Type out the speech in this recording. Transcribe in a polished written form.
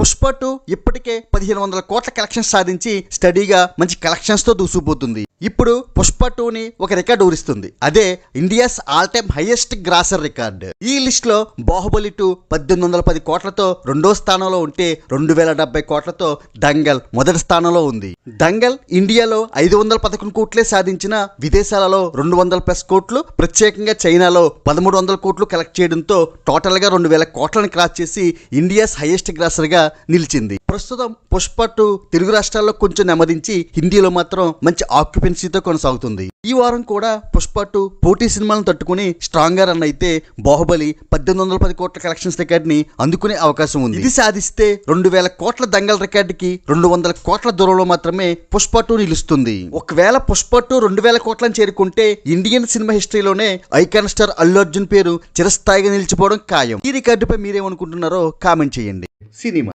పుష్ప 2 ఇప్పటికే 1500 కోట్ల కలెక్షన్స్ సాధించి స్టడీగా మంచి కలెక్షన్స్ తో దూసుకుపోతుంది. ఇప్పుడు పుష్ప 2ని ఒక రికార్డు ఊరిస్తుంది. అదే India's all time highest grosser record. ఈ లిస్ట్ లో బాహుబలి 2 1810 కోట్లతో రెండో స్థానంలో ఉంటే 2070 కోట్లతో దంగల్ మొదటి స్థానంలో ఉంది. దంగల్ ఇండియాలో 511 కోట్లే సాధించిన విదేశాలలో 200+ కోట్లు, ప్రత్యేకంగా చైనాలో 1300 కోట్లు కలెక్ట్ చేయడంతో టోటల్ గా 2000 కోట్లను క్రాస్ చేసి ఇండియాస్ హైయెస్ట్ గ్రాసర్ గా నిలిచింది. ప్రస్తుతం పుష్ప 2 తెలుగు రాష్ట్రాల్లో కొంచెం నెమ్మదించి హిందీలో మాత్రం మంచి ఆక్యుపెన్సీతో కొనసాగుతుంది. ఈ వారం కూడా పుష్ప 2 పోటీ సినిమాలను తట్టుకుని స్ట్రాంగ్ గా రన్ అయితే బాహుబలి 1810 కోట్ల కలెక్షన్స్ రికార్డ్ ని అందుకునే అవకాశం ఉంది. ఇది సాధిస్తే 2000 కోట్ల దంగల్ రికార్డుకి 200 కోట్ల దూరంలో మాత్రమే పుష్ప 2 నిలుస్తుంది. ఒకవేళ పుష్ప 2 2000 కోట్లను చేరుకుంటే ఇండియన్ సినిమా హిస్టరీలోనే ఐకాన్ స్టార్ అల్లు అర్జున్ పేరు చిరస్థాయిగా నిలిచిపోవడం ఖాయం. ఈ రికార్డుపై మీరేమనుకుంటున్నారో కామెంట్ చేయండి. సినిమా